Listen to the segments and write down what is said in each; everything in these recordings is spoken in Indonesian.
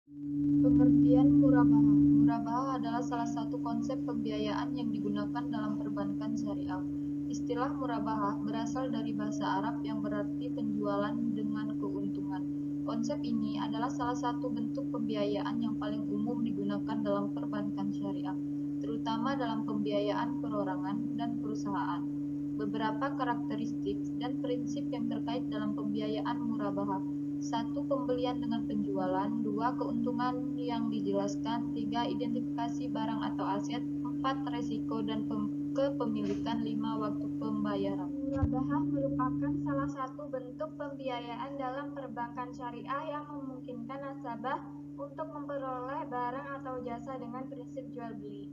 Pengertian murabaha. Murabaha adalah salah satu konsep pembiayaan yang digunakan dalam perbankan syariah. Istilah murabaha berasal dari bahasa Arab yang berarti penjualan dengan keuntungan. Konsep ini adalah salah satu bentuk pembiayaan yang paling umum digunakan dalam perbankan syariah, terutama dalam pembiayaan perorangan dan perusahaan. Beberapa karakteristik dan prinsip yang terkait dalam pembiayaan murabaha: 1. Pembelian dengan penjualan. 2. Keuntungan yang dijelaskan. 3. Identifikasi barang atau aset. 4. Resiko dan kepemilikan. 5. Waktu pembayaran. Murabahah merupakan salah satu bentuk pembiayaan dalam perbankan syariah yang memungkinkan nasabah untuk memperoleh barang atau jasa dengan prinsip jual beli.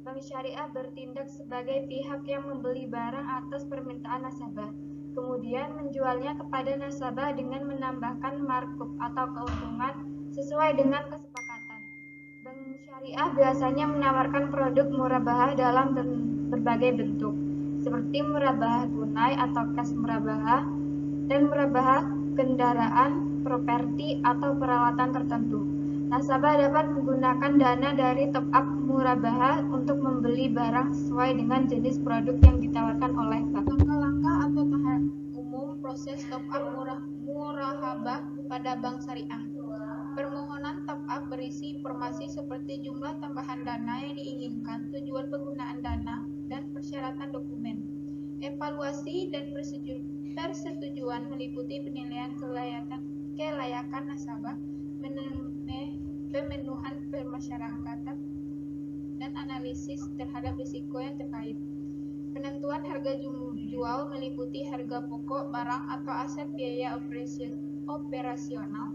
Bank syariah bertindak sebagai pihak yang membeli barang atas permintaan nasabah, kemudian menjualnya kepada nasabah dengan menambahkan markup atau keuntungan sesuai dengan kesepakatan. Bank syariah biasanya menawarkan produk murabahah dalam berbagai bentuk, seperti murabahah tunai atau cash murabahah dan murabahah kendaraan, properti, atau peralatan tertentu. Nasabah dapat menggunakan dana dari top-up murabahah untuk membeli barang sesuai dengan jenis produk yang ditawarkan oleh bank. Langkah-langkah atau tahap umum proses top-up murahabah pada bank syariah. Permohonan top-up berisi informasi seperti jumlah tambahan dana yang diinginkan, tujuan penggunaan dana, dan persyaratan dokumen. Evaluasi dan persetujuan meliputi penilaian kelayakan nasabah, pemenuhan permasyarakatan, dan analisis terhadap risiko yang terkait. Penentuan harga jual meliputi harga pokok barang atau aset, biaya operasional,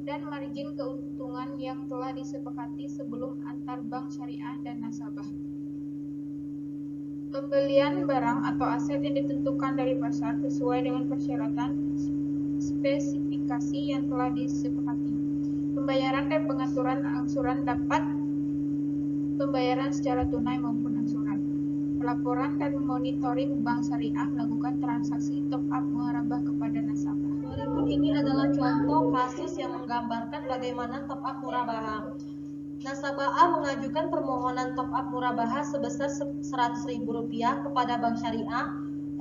dan margin keuntungan yang telah disepakati sebelum antar bank syariah dan nasabah. Pembelian barang atau aset yang ditentukan dari pasar sesuai dengan persyaratan spesifikasi yang telah disepakati. Pembayaran dan pengaturan angsuran dapat pembayaran secara tunai maupun angsuran. Pelaporan dan monitoring bank syariah melakukan transaksi top-up murabah kepada nasabah. Berikut ini adalah contoh kasus yang menggambarkan bagaimana top-up murabaha. Nasabah A mengajukan permohonan top-up murabaha sebesar Rp100.000 kepada Bank Syariah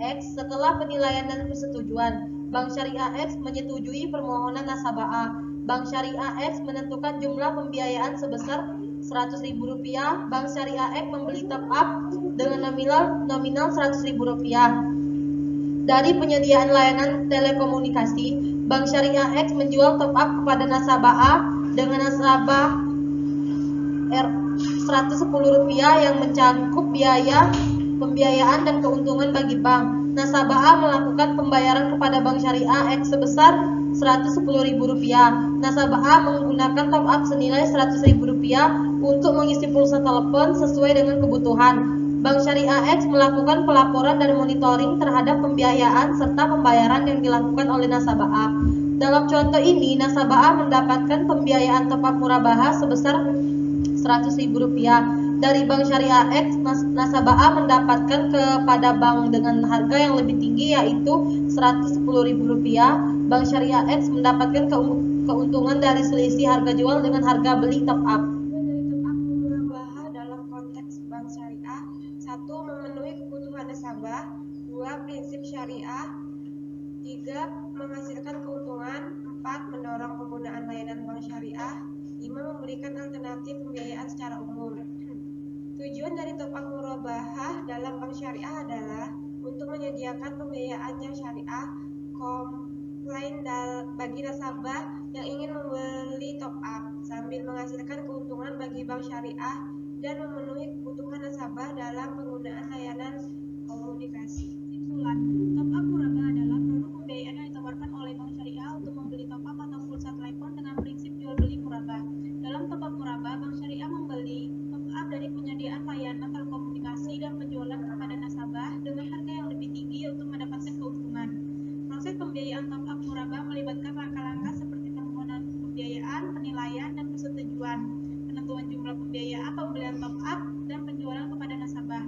X setelah penilaian dan persetujuan. Bank Syariah X menyetujui permohonan nasabah A. Bank Syariah X menentukan jumlah pembiayaan sebesar Rp100.000. Bank Syariah X membeli top-up dengan nominal Rp100.000. Dari penyediaan layanan telekomunikasi, Bank Syariah X menjual top-up kepada nasabah A dengan nasabah Rp110 yang mencakup biaya pembiayaan dan keuntungan bagi bank. Nasabah A melakukan pembayaran kepada Bank Syariah X sebesar Rp110.000. Nasabah A menggunakan top-up senilai Rp100.000 untuk mengisi pulsa telepon sesuai dengan kebutuhan. Bank Syariah X melakukan pelaporan dan monitoring terhadap pembiayaan serta pembayaran yang dilakukan oleh nasabah A. Dalam contoh ini, nasabah A mendapatkan pembiayaan top-up murabaha sebesar Rp100.000. Dari Bank Syariah X, nasabah A mendapatkan kepada bank dengan harga yang lebih tinggi, yaitu Rp110.000. Bank Syariah X mendapatkan keuntungan dari selisih harga jual dengan harga beli top-up. Dari top-up murabaha dalam konteks bank syariah: 1. Memenuhi kebutuhan nasabah. 2. Prinsip syariah. 3. Menghasilkan keuntungan. 4. Mendorong penggunaan layanan bank syariah. 5. Memberikan alternatif pembiayaan secara umum. Tujuan dari top-up murabahah dalam bank syariah adalah untuk menyediakan pembiayaan yang syariah komplain bagi nasabah yang ingin membeli top-up, sambil menghasilkan keuntungan bagi bank syariah dan memenuhi kebutuhan nasabah dalam penggunaan layanan komunikasi. Kesimpulan, top-up murabah adalah produk pembiayaan yang ditawarkan oleh bank syariah untuk membeli top-up atau pulsa telepon dengan prinsip jual beli murabah. Dalam top-up murabah, bank syariah membeli top-up dari penyediaan layanan telekomunikasi dan penjualan kepada nasabah dengan harga yang lebih tinggi untuk mendapatkan keuntungan. Proses pembiayaan top-up murabah melibatkan langkah-langkah seperti permohonan pembiayaan, penilaian, dan persetujuan, penentuan jumlah pembiayaan, pembelian top-up, dan penjualan kepada nasabah.